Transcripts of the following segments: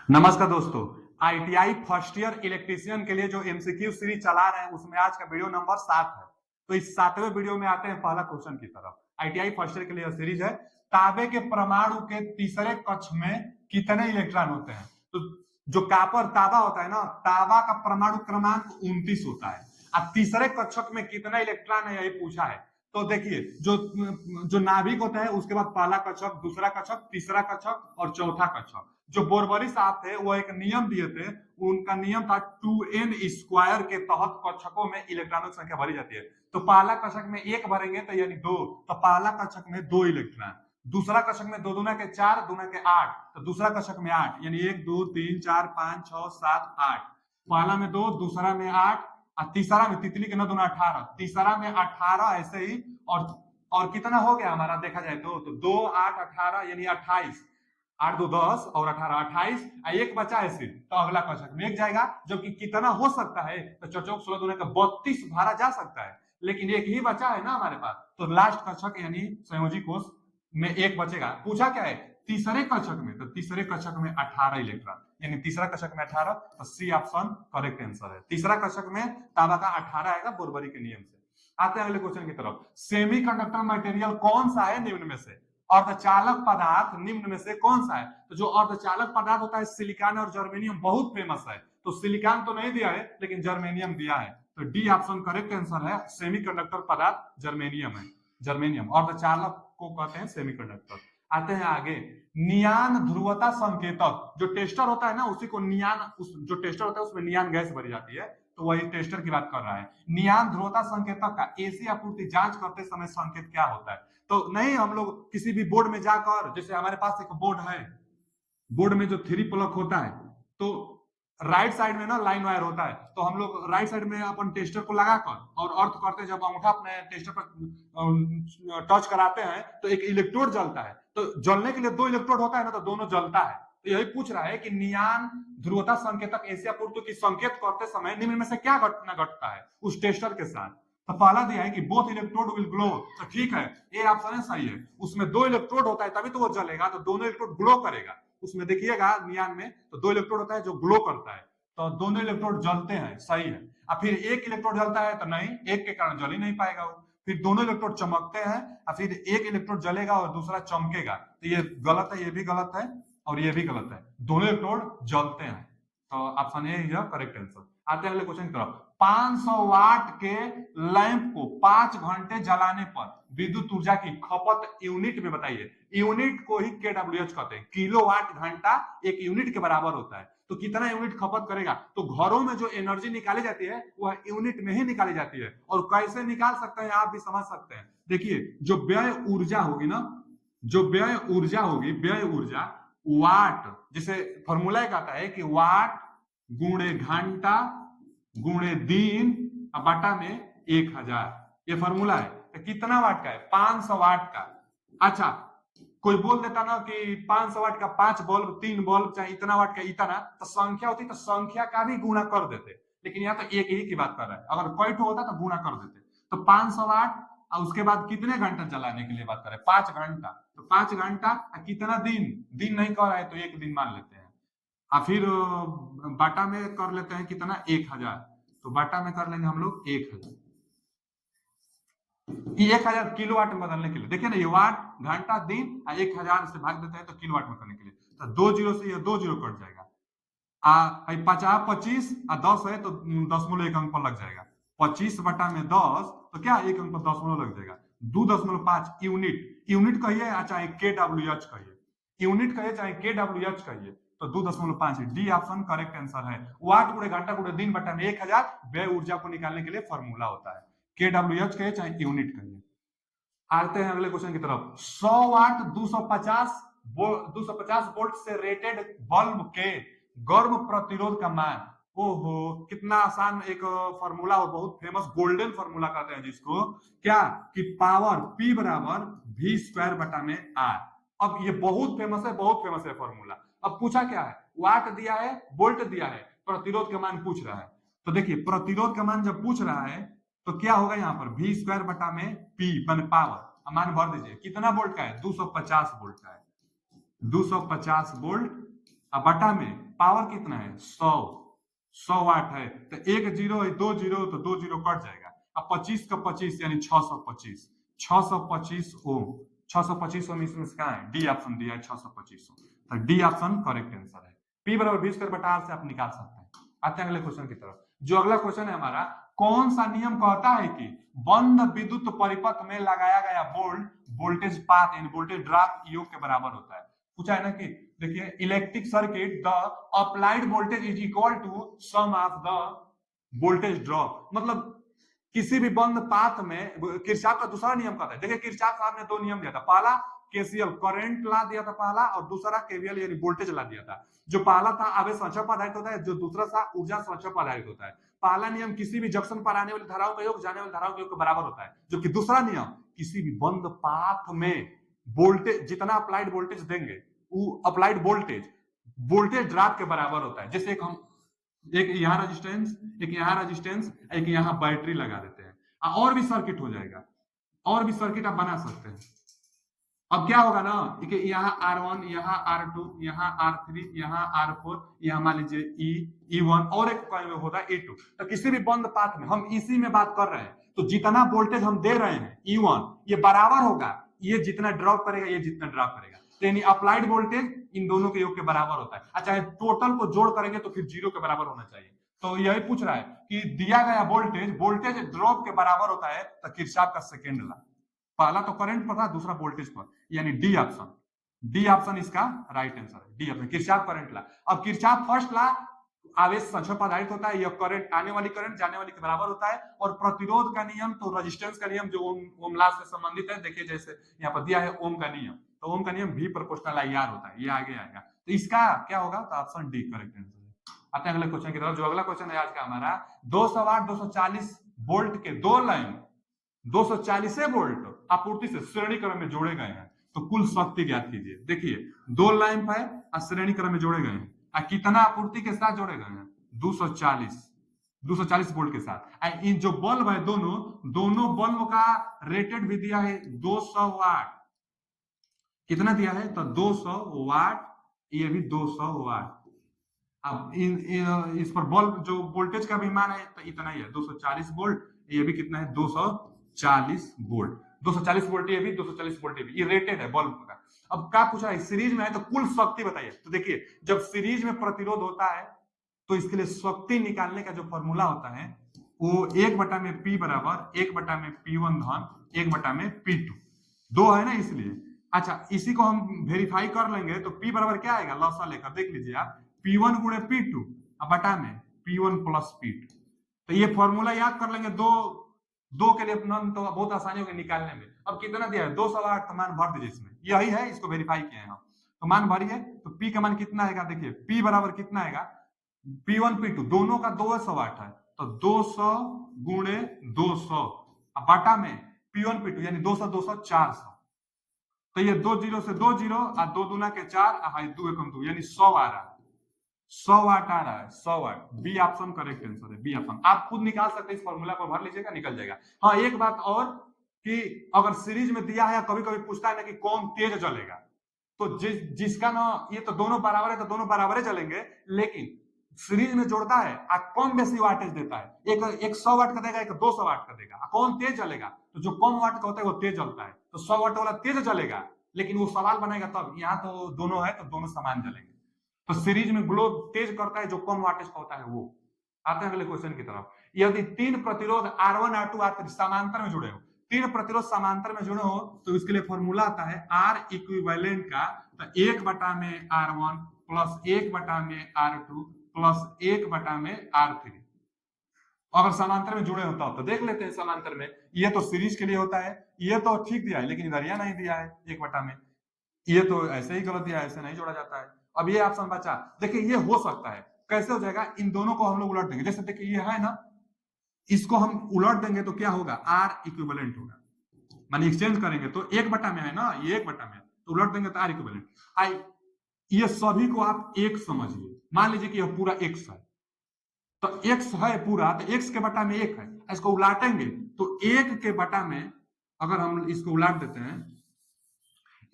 नमस्कार दोस्तों। ITI first year electrician के लिए जो एमसीक्यू सीरीज चला रहे हैं उसमें आज का वीडियो नंबर 7 है। तो इस 7वें वीडियो में आते हैं पहला क्वेश्चन की तरफ। आईटीआई फर्स्ट ईयर के लिए सीरीज है, तांबे के परमाणु के तीसरे कक्ष में कितने इलेक्ट्रॉन होते हैं। तो जो कापर तांबा होता है ना, तांबा का परमाणु क्रमांक 29 होता है। अब तीसरे कक्षक में कितना इलेक्ट्रॉन है यही पूछा है। तो देखिए, जो जो नाभिक होता है उसके बाद पहला कक्षक, दूसरा कक्षक, तीसरा कक्षक और चौथा कक्षक। जो बोरबरी साहब थे वो एक नियम दिए थे, उनका नियम था 2n स्क्वायर के तहत कक्षकों में इलेक्ट्रॉनों की संख्या भरी जाती है। तो पहला कक्षक में 1 भरेंगे तो यानी 2, तो पहला कक्षक में 2 इलेक्ट्रॉन। दूसरा कक्षक में 2 दूना के 4, दूना के 8, तो दूसरा कक्षक में 8 यानी 1 2 3 4 5 6 7 8। पहला में 2, दूसरा में 8 और तीसरा में तितली के 9 दूना 18, तीसरा में 18 ऐसे ही। और कितना हो गया हमारा देखा जाए तो 2 8 18 यानी 28, 8 2 10 और 18 28, एक बचा है सिर्फ, तो अगला कक्षक में एक जाएगा। जो कि कितना हो सकता है तो चौचौक 16 दूना का 32 भरा जा सकता है, लेकिन एक ही बचा है ना हमारे पास। तो लास्ट कक्षक यानी संयोजी कोष में एक बचेगा। पूछा क्या है तीसरे कक्षक में, तो तीसरे कक्षक में 18 इलेक्ट्रॉन, यानी तीसरा कक्षक में 18, तो सी ऑप्शन करेक्ट आंसर है। तीसरा कक्षक में तांबा का 18 आएगा बोरबरी के नियम से। आते हैं अगले क्वेश्चन की तरफ। सेमीकंडक्टर मटेरियल कौन सा है निम्न में से? अर्धचालक पदार्थ निम्न में से कौन सा है? तो जो अर्धचालक पदार्थ होता है सिलिकॉन और जर्मेनियम बहुत फेमस है। तो सिलिकॉन तो नहीं दिया है लेकिन जर्मेनियम दिया है, तो डी ऑप्शन करेक्ट आंसर है। सेमीकंडक्टर पदार्थ जर्मेनियम है। जर्मेनियम अर्धचालक को कहते हैं सेमीकंडक्टर। आते हैं आगे। नियान ध्रुवता संकेतक, जो टेस्टर होता है ना उसी को नियान, जो टेस्टर होता है उसमें नियान गैस भरी जाती है, तो वही टेस्टर की बात कर रहा है। नियान ध्रुवता संकेतक का एसी आपूर्ति जांच करते समय संकेत क्या होता है? तो नहीं, हम लोग किसी भी बोर्ड में जाकर, जैसे हमारे पास एक बोर्ड है, बोर्ड में जो 3 प्लग होता है, तो राइट साइड में ना लाइन वायर होता है, तो हम लोग राइट साइड में अपन टेस्टर को लगाकर और अर्थ करते हैं, जब अंगूठा अपने टेस्टर पर टच कराते हैं तो एक इलेक्ट्रोड जलता है। तो जलने के लिए 2 इलेक्ट्रोड होता है ना, तो दोनों जलता है। तो यही पूछ रहा है कि नियान ध्रुवता संकेतक एशिया पूर्व की संकेत करते समय निम्न में से क्या घटना घटता है उस टेस्टर के साथ? तो पहला दिया है कि बोथ इलेक्ट्रोड विल ग्लो, तो ठीक है, ए ऑप्शन सही है। उसमें 2 इलेक्ट्रोड होता है तभी तो वो जलेगा, तो दोनों इलेक्ट्रोड ग्लो करेगा। उसमें देखिएगा नियान में तो 2 इलेक्ट्रोड होता है जो ग्लो करता है, तो दोनों इलेक्ट्रोड जलते हैं, सही है। अब फिर एक इलेक्ट्रोड जलता है तो नहीं, एक के कारण जल ही नहीं पाएगा वो। फिर दोनों इलेक्ट्रोड चमकते हैं और फिर एक इलेक्ट्रोड जलेगा और दूसरा चमकेगा, तो ये गलत है, ये भी गलत है और ये भी गलत है। दोनों इलेक्ट्रोड जलते हैं, तो option A is correct answer. आते हैं अगले क्वेश्चन की तरफ। 500 वाट के लैंप को 5 घंटे जलाने पर विद्युत ऊर्जा की खपत यूनिट में बताइए। यूनिट को ही केडब्ल्यूएच कहते हैं, किलोवाट घंटा एक यूनिट के बराबर होता है। तो कितना यूनिट खपत करेगा? तो घरों में जो एनर्जी निकाली जाती है वह यूनिट में ही निकाली जाती है। और कैसे निकाल सकते हैं आप भी समझ सकते हैं। देखिए, जो व्यय ऊर्जा होगी ना, जो व्यय ऊर्जा होगी, व्यय ऊर्जा वाट, जिसे फॉर्मूला कहता है कि वाट गुणे घंटा गुणे दिन बटा में 1000, ये फॉर्मूला है। तो कितना वाट का है? 500 वाट का। अच्छा, कोई बोल देता ना कि 500 वाट का 5 बल्ब, 3 बल्ब, चाहे इतना वाट का इतना, तो संख्या होती तो संख्या का भी गुणा कर देते, लेकिन यहाँ तो एक ही की बात कर रहा है। अगर कोई ठो होता तो गुणा कर देते। तो 500 वाट और उसके बाद कितने घंटा चलाने के लिए बात कर रहे हैं? 5 घंटा। तो 5 घंटा कितना दिन? दिन नहीं कर रहा है तो एक दिन मान लेते हैं। और फिर बाटा में कर लेते हैं कितना? 1000। तो बाटा में कर लेंगे हम लोग 1000। 1000 किलोवाट में बदलने के लिए, देखिए ना, ये वाट घंटा दिन 1000 से भाग देते हैं तो किलोवाट में करने के लिए, तो 2 जीरो से ये 2 जीरो कट जाएगा। 50 25 और 10 है तो 0.1 अंक पर लग जाएगा। 25 बटा में 10 तो क्या 1 अंक पर 10 लग जाएगा। 2.5 यूनिट, यूनिट कहिए चाहे केडब्ल्यूएच कहिए, यूनिट कहिए चाहे केडब्ल्यूएच कहिए, तो 2.5 डी ऑप्शन करेक्ट आंसर है। वाट गुणे घंटा गुणे दिन बटा में 1000 व्यय ऊर्जा को निकालने के लिए फॉर्मूला होता है। केडब्ल्यूएच कहिए चाहे यूनिट कहिए। आते हैं अगले क्वेश्चन की तरफ। 100 वाट 250 वोल्ट से रेटेड बल्ब के गर्म प्रतिरोध का मान। ओहो, कितना आसान एक फॉर्मूला और बहुत फेमस गोल्डन फॉर्मूला कहते हैं जिसको, क्या कि पावर P बराबर V स्क्वायर बटा में R। अब ये बहुत फेमस है, बहुत फेमस है फॉर्मूला। अब पूछा क्या है? वाट दिया है, वोल्ट दिया है, प्रतिरोध का मान पूछ रहा है। तो देखिए, प्रतिरोध का मान जब पूछ रहा है तो क्या होगा यहाँ पर? V स्क्वायर बटा में P मान पावर, मान भर दीजिए। कितना वोल्ट का है? 250 वोल्ट का है। 250 वोल्ट बटा में पावर कितना है 100 वाट है, तो एक जीरो है, दो जीरो, तो दो जीरो कट जाएगा। अब 25 का 25 यानी 625 ओम। 625 ओम इसमें से कहाँ है, डी ऑप्शन दिया है 625 ओम, तो डी ऑप्शन करेक्ट आंसर है। पी बराबर 20/8 से आप निकाल सकते हैं। आते हैं अगले क्वेश्चन की तरफ। जो अगला क्वेश्चन है हमारा, कौन सा नियम कहता है कि बंद विद्युत परिपथ में लगाया गया बोल्ट वोल्टेज पाथ यानी वोल्टेज ड्रॉप योग के बराबर होता है। पूछा है ना कि देखिए electric circuit the applied voltage is equal to sum of the voltage drop, मतलब किसी भी बंद पाथ में किरचॉफ का दूसरा नियम कहता है। देखिए किरचॉफ साहब ने दो नियम दिया था, पहला केसीएल करंट ला दिया था पहला, और दूसरा केवीएल यानी वोल्टेज ला दिया था। जो पहला था आवेश संचय पर आधारित होता है, जो दूसरा था ऊर्जा संचय पर आधारित होता है। पहला नियम किसी भी जंक्शन पर आने वाली धाराओं का योग जाने वाली धाराओं के योग के बराबर होता है, जबकि दूसरा नियम किसी भी बंद पाथ में वोल्टेज जितना अप्लाइड वोल्टेज देंगे वो अप्लाइड वोल्टेज ड्रॉप के बराबर होता है। जैसे एक यहाँ रेजिस्टेंस, एक यहाँ रेजिस्टेंस, एक यहाँ बैटरी लगा देते हैं, और भी सर्किट हो जाएगा, और भी सर्किट आप बना सकते हैं। अब क्या होगा ना कि यहाँ R1, यहाँ R2, यहाँ R3, यहाँ R4, यहाँ मान लीजिए E1 और एक होता है E2। तो किसी भी बंद पाथ में हम इसी में बात कर रहे हैं, तो जितना वोल्टेज हम दे रहे हैं E1 ये बराबर होगा, ये जितना ड्रॉप करेगा ये जितना ड्रॉप करेगा, यानी अप्लाइड वोल्टेज इन दोनों के योग के बराबर होता है। अच्छा टोटल को जोड़ करेंगे तो फिर जीरो के बराबर होना चाहिए। तो यही पूछ रहा है कि दिया गया वोल्टेज ड्रॉप के बराबर होता है, तो किरचॉफ का सेकेंड लॉ, पहला तो करंट पर था, दूसरा वोल्टेज पर, यानी डी ऑप्शन इसका राइट आंसर है। D option Kirchhoff current law. अब किरचॉफ फर्स्ट लॉ आवेश संचय पर आधारित होता है, यह करंट आने वाली करंट जाने वाली के बराबर होता है, और प्रतिरोध का नियम तो रेजिस्टेंस का नियम जो ओम लॉ से संबंधित है। देखिए जैसे यहाँ पर दिया है ओम का नियम, तो ओम का नियम V प्रोपोर्शनल IR होता है, ये आगे आएगा, तो इसका क्या होगा, तो ऑप्शन डी करेक्ट आंसर है। आते हैं अगले क्वेश्चन की तरफ। जो अगला क्वेश्चन है आज का हमारा, 208 240 वोल्ट के दो लाइन 240 वोल्ट आपूर्ति से श्रेणी क्रम में जोड़े गए हैं, तो कुल शक्ति ज्ञात कीजिए। देखिए दो लाइन पर श्रेणी क्रम में जोड़े गए हैं, कितना आपूर्ति के साथ जोड़े गए हैं, 240 वोल्ट के साथ। इन जो बल्ब है दोनों बल्ब का रेटेड भी दिया है 200 वाट। कितना दिया है, तो 200 वाट, ये भी 200 वाट। अब इस पर बल्ब जो वोल्टेज का भी मान है तो इतना ही है 240 वोल्ट, ये भी कितना है 240 वोल्ट। 240 वोल्ट ये भी, 240 वोल्ट ये भी, ये रेटेड है बल्ब का। अब क्या पूछा है, सीरीज में है तो कुल शक्ति बताइए। तो देखिए जब सीरीज में प्रतिरोध होता है तो इसके लिए शक्ति निकालने का जो फॉर्मूला होता है वो 1/में P बराबर 1/में P1 धन 1/में P2, दो है ना इसलिए। अच्छा इसी को हम वेरीफाई कर लेंगे तो P बराबर क्या आएगा, लॉसा लेकर देख लीजिए आप, P1 गुणे P2 बटा में P1 प्लस P2। तो ये फॉर्मूला याद कर लेंगे, दो के लिए अपना तो बहुत आसानी होगी निकालने में। अब कितना दिया है 208, तो मान भर दीजिए इसमें, यही है, इसको वेरीफाई किए हैं हम, तो मान भरिए। तो P का मान कितना आएगा, देखिए P बराबर कितना आएगा, P1 P2 दोनों का 200 वाट है, तो 200 गुणे 200 बटा में P1 P2 यानी 200 200 400। तो ये 2 जीरो से 2 जीरो और 2 दूना के 4 2 एकम 2 यानी 100 आ रहा है, 100 वाट आ रहा है, 100 वाट। बी ऑप्शन करेक्ट आंसर है, बी ऑप्शन। आप खुद निकाल सकते हैं, इस फॉर्मूला को भर लीजिएगा निकल जाएगा। हाँ एक बात और कि अगर सीरीज में दिया है, कभी कभी पूछता है ना कि कौन तेज चलेगा, तो जिसका ना ये तो दोनों बराबर है तो दोनों बराबर ही चलेंगे, लेकिन सीरीज में जोड़ता है कम बेसी वाटेज देता है, एक 100 वाट का देगा, एक 200 वाट का देगा। कौन तेज चलेगा, तो जो कम वाट का होता है वो तेज चलता है, तो 100 वाट वाला तेज चलेगा, लेकिन वो सवाल बनेगा तब, यहाँ तो दोनों है तो दोनों समान चलेंगे। तो सीरीज में ग्लो तेज करता है जो कम वाटेज का होता है वो। आते हैं अगले क्वेश्चन की तरफ। यदि तीन प्रतिरोध R1 R2 R3 समांतर में जुड़े हो, तीन प्रतिरोध समांतर में जुड़े हो, तो इसके लिए फॉर्मूला आता है R इक्विवेलेंट का, तो 1/में R1 plus 1/में R2 plus 1/में R3। अगर समांतर में जुड़े होता हो तो देख लेते हैं समांतर में, ये तो सीरीज के लिए होता है, ये तो ठीक दिया है, लेकिन इधर यह नहीं दिया है 1/में, ये तो ऐसे ही गलत दिया है, ऐसे नहीं जोड़ा जाता है। अब ये ऑप्शन बचा, देखिए ये हो सकता है, कैसे हो जाएगा, इन दोनों को हम लोग उलट देंगे। जैसे देखिए ये है ना, इसको हम उलट देंगे तो क्या होगा, R इक्विवेलेंट होगा, माने एक्सचेंज करेंगे तो 1/में है ना, ये 1/में, तो उलट देंगे तो R इक्विवेलेंट। ये सभी को आप एक समझिए, मान लीजिए कि यह पूरा x है, तो x है पूरा, तो x के बटा में 1 है, इसको उलाटेंगे तो 1 के बटा में अगर हम इसको उलाट देते हैं,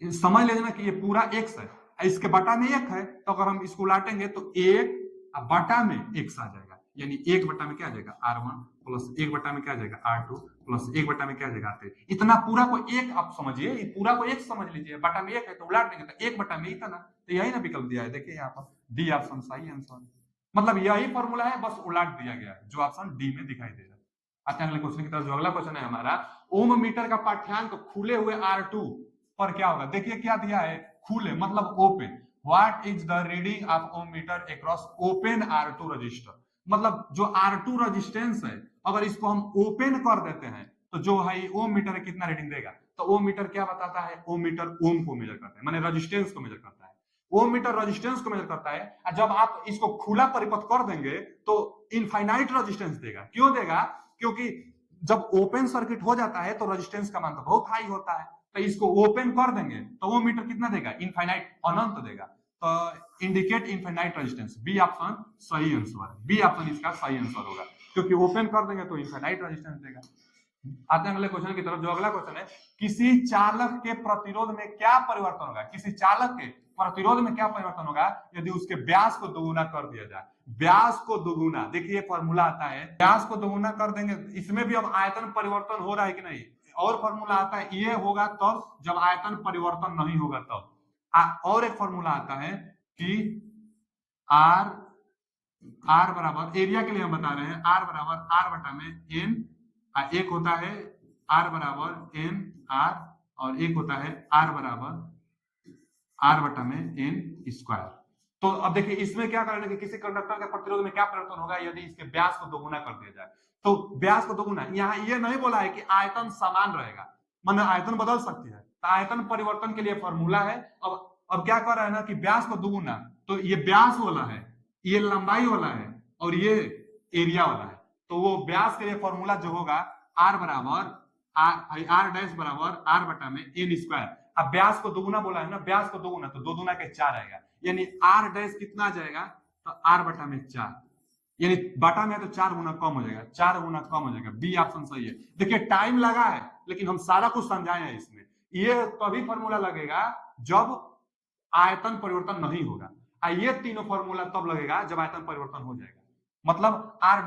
समझ लेना कि ये पूरा x है, इसके बटा में 1 है, तो अगर हम इसको उलाटेंगे तो 1 बटा में x आ जाएगा, यानी 1 बटा में क्या आ जाएगा r1 प्लस 1 बटा में क्या आ जाएगा r2 प्लस 1 बटा में क्या आ जाएगा r3। इतना पूरा को 1 आप समझिए, पूरा को 1 समझ लीजिए, बटा में 1 है तो उलाट देंगे तो 1 बटा में इतना, तो यही ना विकल्प दिया है, देखिए यहाँ पर डी ऑप्शन सही आंसर, मतलब यही फॉर्मूला है, बस उलाट दिया गया है, जो ऑप्शन डी में दिखाई दे रहा है। अच्छा, अगले क्वेश्चन की तरफ, जो अगला क्वेश्चन है हमारा, ओम मीटर का पाठ्यांक खुले हुए R2 पर क्या होगा। देखिए क्या दिया है, खुले मतलब open, what is the reading of ohm meter across open R2 resistor, मतलब जो R2 रेजिस्टेंस है अगर इसको हम ओपन कर देते हैं तो जो है ओम मीटर कितना रीडिंग देगा, तो ओम मीटर क्या बताता है, ओम मीटर ओम को मेजर करता है, माने रेजिस्टेंस को मेजर करता है, ओम मीटर रेजिस्टेंस को मेजर करता है। जब आप इसको खुला परिपथ कर देंगे तो इनफाइनाइट रेजिस्टेंस देगा, क्यों देगा, क्योंकि जब ओपन सर्किट हो जाता है तो रेजिस्टेंस का मान तो बहुत हाई होता है, तो इसको ओपन कर देंगे तो वो मीटर कितना देगा, इनफाइनाइट अनंत देगा, तो indicate infinite resistance, B option सही आंसर, बी ऑप्शन इसका सही आंसर होगा, क्योंकि ओपन कर देंगे तो इनफाइनाइट रेजिस्टेंस देगा। आते हैं अगले क्वेश्चन की तरफ, जो अगला क्वेश्चन है, किसी चालक के प्रतिरोध में क्या परिवर्तन होगा, किसी चालक के प्रतिरोध में क्या परिवर्तन होगा यदि उसके व्यास को दोगुना कर दिया जाए। व्यास को दोगुना, देखिए फॉर्मूला आता है, व्यास को दोगुना कर देंगे, इसमें भी अब आयतन परिवर्तन हो रहा है कि नहीं, और फॉर्मूला आता है, ये होगा तब जब आयतन परिवर्तन नहीं होगा तब। और एक फॉर्मूला आता है कि आर बराबर, एरिया के लिए हम बता रहे हैं, आर बराबर आर बटा में एन, एक होता है आर बराबर एन आर, और एक होता है आर बराबर आर बटा में एन स्क्वायर। तो अब देखिए इसमें क्या करना है कि किसी कंडक्टर के प्रतिरोध में क्या परिवर्तन होगा यदि इसके व्यास को दोगुना कर दिया जाए, तो व्यास को दोगुना, यहाँ ये नहीं बोला है कि आयतन समान रहेगा, माने आयतन बदल सकती है, तो आयतन परिवर्तन के लिए फॉर्मूला है। अब क्या कर रहा है ना कि व्यास को दोगुना, तो ये व्यास वाला है, ये लंबाई वाला है, और ये एरिया वाला है, तो वो व्यास के लिए फॉर्मूला जो होगा आर बराबर आर डैश बराबर आर बटा में एन स्क्वायर। अब व्यास को दोगुना बोला है ना, व्यास को दोगुना तो दो दूना के 4 आएगा, यानी आर डैश कितना आ जाएगा, तो आर बटा में 4, यानी बटा में तो 4 गुना कम हो जाएगा, 4 गुना कम हो जाएगा, बी ऑप्शन सही है। देखिए टाइम लगा है लेकिन हम सारा कुछ समझाए हैं इसमें, ये तभी फॉर्मूला लगेगा जब आयतन परिवर्तन नहीं होगा, ये तीनों फॉर्मूला तब लगेगा जब आयतन परिवर्तन हो जाएगा, मतलब आर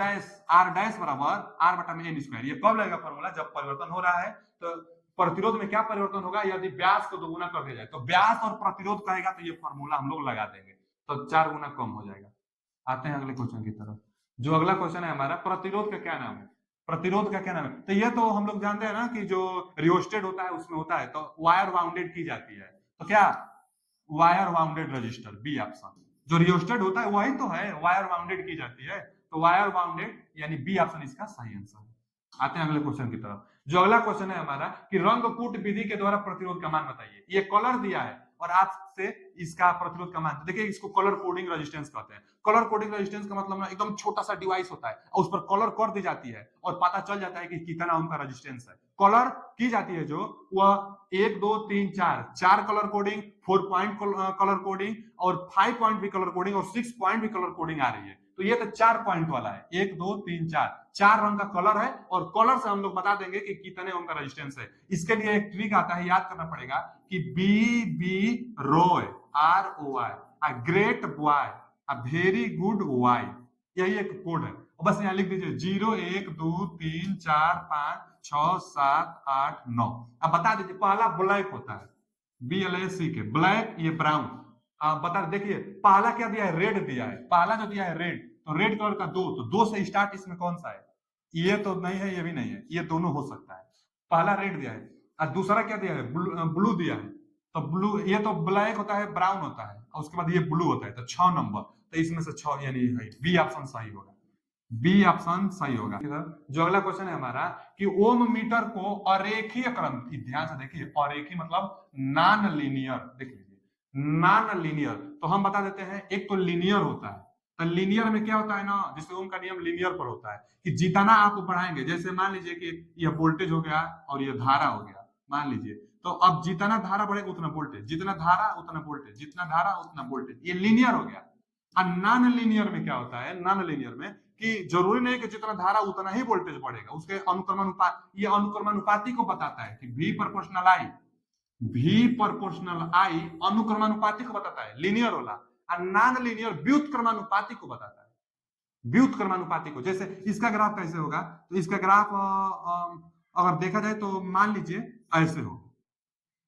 डैश बराबर आर बटा में एन स्क्वायर, ये कब लगेगा फॉर्मूला, जब परिवर्तन हो रहा है। तो प्रतिरोध में क्या परिवर्तन होगा यदि व्यास को दोगुना कर दिया जाए, तो व्यास और प्रतिरोध करेगा तो ये फॉर्मूला हम लोग लगा देंगे, तो 4 गुना कम हो जाएगा। आते हैं अगले क्वेश्चन की तरफ, जो अगला क्वेश्चन है हमारा, प्रतिरोध का क्या नाम है, प्रतिरोध का क्या नाम है, तो ये तो हम लोग जानते हैं ना कि जो रियोस्टेट होता है उसमें होता है, तो वायर वाउंडेड की जाती है, तो क्या wire wounded resistor, B option, जो रियोस्टेट होता है वही तो है, वायर वाउंडेड की जाती है, तो वायर वाउंडेड यानी बी ऑप्शन इसका सही आंसर है। आते हैं अगले क्वेश्चन की तरफ, जो अगला क्वेश्चन है हमारा कि रंगकूट विधि के द्वारा प्रतिरोध का मान बताइए। ये कलर दिया है और आपसे इसका प्रतिरोध का मान, देखिए इसको कलर कोडिंग रेजिस्टेंस कहते हैं। कलर कोडिंग रेजिस्टेंस का मतलब ना एकदम छोटा सा डिवाइस होता है और उस पर कलर कर दी जाती है और पता चल जाता है कि कितना ओम का रेजिस्टेंस है। कलर की जाती है जो वह 1 2 3 4 colour coding, 4 point colour coding और 5 पॉइंट भी कलर कोडिंग और 6 पॉइंट भी कलर कोडिंग आ रही है। तो ये तो 4 पॉइंट वाला है, 1 2 3 4 रंग का कलर है और कलर से हम लोग बता देंगे कि कितने ओम का रेजिस्टेंस है। इसके लिए एक ट्रिक आता है, याद करना पड़ेगा कि B B Roy ROY, a great boy, a very good Y, यही एक कोड है। बस यहाँ लिख दीजिए 0 1 2 3 4 5 6 7 8 9। अब बता दीजिए पहला ब्लैक होता है, BLAC के ब्लैक, ये ब्राउन। बता देखिए पहला क्या दिया है, रेड दिया है, पहला जो दिया है रेड, तो रेड कलर का 2, तो 2 से स्टार्ट इसमें कौन सा है, ये तो नहीं है, ये भी नहीं है, ये दोनों हो सकता है। पहला रेड दिया है और दूसरा क्या दिया है, ब्लू दिया है, तो ब्लू, ये तो ब्लैक होता है, ब्राउन होता है और उसके बाद ये ब्लू होता है, तो 6 नंबर, तो इसमें से 6 यानी बी ऑप्शन सही होगा, बी ऑप्शन सही होगा। जो अगला क्वेश्चन है हमारा कि ओम मीटर को अरेखीय क्रम, ध्यान से देखिए, अरेखीय मतलब नॉन लीनियर, देख लीजिए नॉन लीनियर, तो हम बता देते हैं एक तो लीनियर होता है, तो लीनियर में क्या होता है ना, जिससे ओम का नियम लीनियर पर होता है कि जितना आप बढ़ाएंगे, जैसे मान लीजिए कि यह वोल्टेज हो गया और यह धारा हो गया, मान लीजिए, तो अब जितना धारा बढ़ेगा उतना वोल्टेज, जितना धारा उतना वोल्टेज, जितना धारा उतना वोल्टेज, ये लीनियर हो गया। और नॉन लीनियर में क्या होता है, नॉन लीनियर में कि जरूरी नहीं कि जितना धारा उतना ही वोल्टेज बढ़ेगा, उसके अनुक्रमानुपात, ये अनुक्रमानुपाती को बताता है कि V प्रोपोर्शनल I भी प्रोपोर्शनल आई अनुक्रमानुपाती को बताता है, लीनियर वाला, और नॉन लीनियर व्युत्क्रमानुपाती को बताता है, व्युत्क्रमानुपाती को। जैसे इसका ग्राफ कैसे होगा, तो इसका ग्राफ अगर देखा जाए तो मान लीजिए ऐसे हो,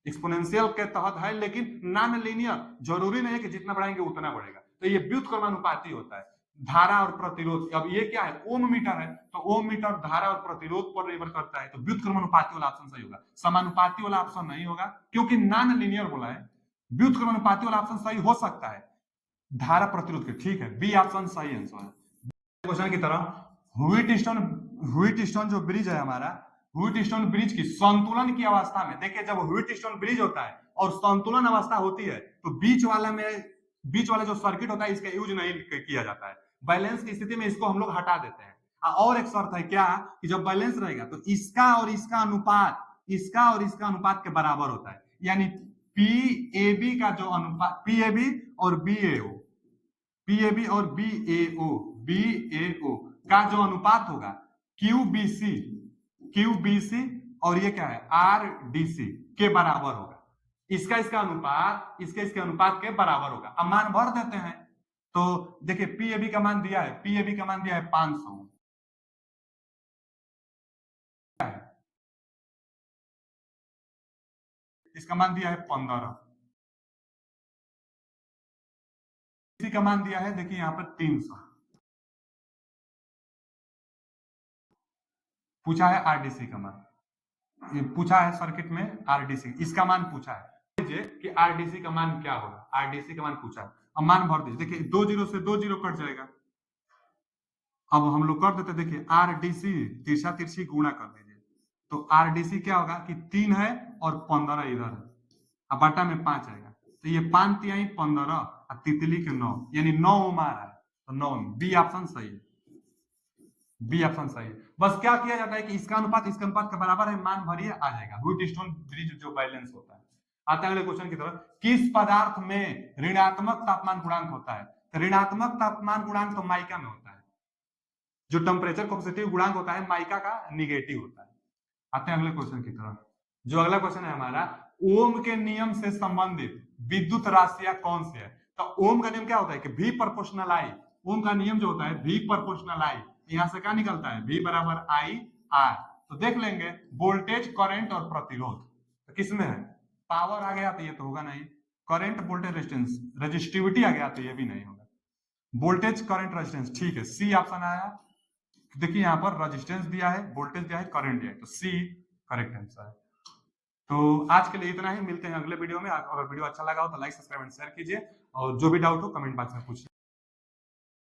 एक्सपोनेंशियल के तहत है लेकिन नॉन लीनियर, जरूरी नहीं है कि जितना बढ़ाएंगे उतना बढ़ेगा, तो ये व्युत्क्रमानुपाती होता है। धारा और प्रतिरोध, अब ये क्या है, ओम मीटर है, तो ओम मीटर धारा और प्रतिरोध पर निर्भर करता है, तो व्युत्क्रमानुपाती वाला ऑप्शन सही होगा, समानुपाती वाला ऑप्शन नहीं होगा क्योंकि नॉन लीनियर बोला है। व्युत्क्रमानुपाती वाला ऑप्शन सही हो सकता है धारा प्रतिरोध के, ठीक है, बी ऑप्शन सही आंसर है। क्वेश्चन की तरह व्हीटस्टोन जो ब्रिज है हमारा, व्हीटस्टोन ब्रिज की संतुलन की अवस्था में, देखिए जब व्हीटस्टोन ब्रिज होता है और संतुलन अवस्था होती है तो बीच वाला जो सर्किट होता है इसका यूज नहीं किया जाता है, बैलेंस की स्थिति में इसको हम लोग हटा देते हैं। और एक शर्त है क्या, कि जब बैलेंस रहेगा तो इसका और इसका अनुपात के बराबर होता है, यानी पीएबी का जो अनुपात, पीएबी और बीएओ का जो अनुपात होगा क्यूबीसी और ये क्या है आरडीसी के बराबर होगा, इसका अनुपात इसके अनुपात के बराबर होगा। अब मान भर देते हैं, तो देखिए पीएबी का मान दिया है 500, इसका मान दिया है 15, इसी का मान दिया है देखिए यहाँ पर 300, पूछा है आरडीसी का मान, पूछा है सर्किट में आरडीसी, इसका मान पूछा है कि आरडीसी का मान क्या होगा, आरडीसी का मान पूछा है। अब मान भर दीजिए, देखिए 2 जीरो से 2 जीरो कट जाएगा, अब हम लोग कर देते, देखिए आरडीसी तिरछा तिरछी गुणा कर दीजिए, तो आरडीसी क्या होगा कि 3 है और 15 इधर है, अब बटा में 5 आएगा, तो ये 5 तिहाई 15 और तितली के 9, यानी 9 ओम आ रहा है, तो 9 बी ऑप्शन सही है, बी ऑप्शन सही है। बस क्या किया जाता है कि इसका अनुपात इसका अनुपात के बराबर है, मान भरिए आ जाएगा, व्हीटस्टोन ब्रिज जो बैलेंस होता है। आता है अगले क्वेश्चन की तरफ, किस पदार्थ में ऋणात्मक तापमान गुणांक होता है, तो ऋणात्मक तापमान गुणांक तो माइका में होता है, जो टेम्परेचर कोएफिशिएंट गुणांक होता है माइका का निगेटिव होता है। आते हैं अगले क्वेश्चन की तरफ, जो अगला क्वेश्चन है हमारा, ओम के नियम से संबंधित विद्युत राशियां कौन सी है, तो ओम का नियम क्या होता है कि V प्रोपोर्शनल आई, ओम का नियम जो होता है V प्रोपोर्शनल आई, यहां से क्या निकलता है V बराबर आई आर, तो देख लेंगे वोल्टेज करंट और प्रतिरोध, तो किसमें है, पावर आ गया तो ये तो होगा नहीं, करंट वोल्टेज रेजिस्टेंस, रजिस्टिविटी आ गया तो ये भी नहीं होगा, वोल्टेज करंट रेजिस्टेंस, ठीक है सी ऑप्शन आया। देखिए यहाँ पर रेजिस्टेंस दिया है, वोल्टेज दिया है, करंट दिया है, तो सी करेक्ट आंसर है। तो आज के लिए इतना ही, मिलते हैं अगले वीडियो में। अगर वीडियो अच्छा लगा हो तो लाइक सब्सक्राइब एंड शेयर कीजिए, और जो भी डाउट हो कमेंट बॉक्स में पूछिए।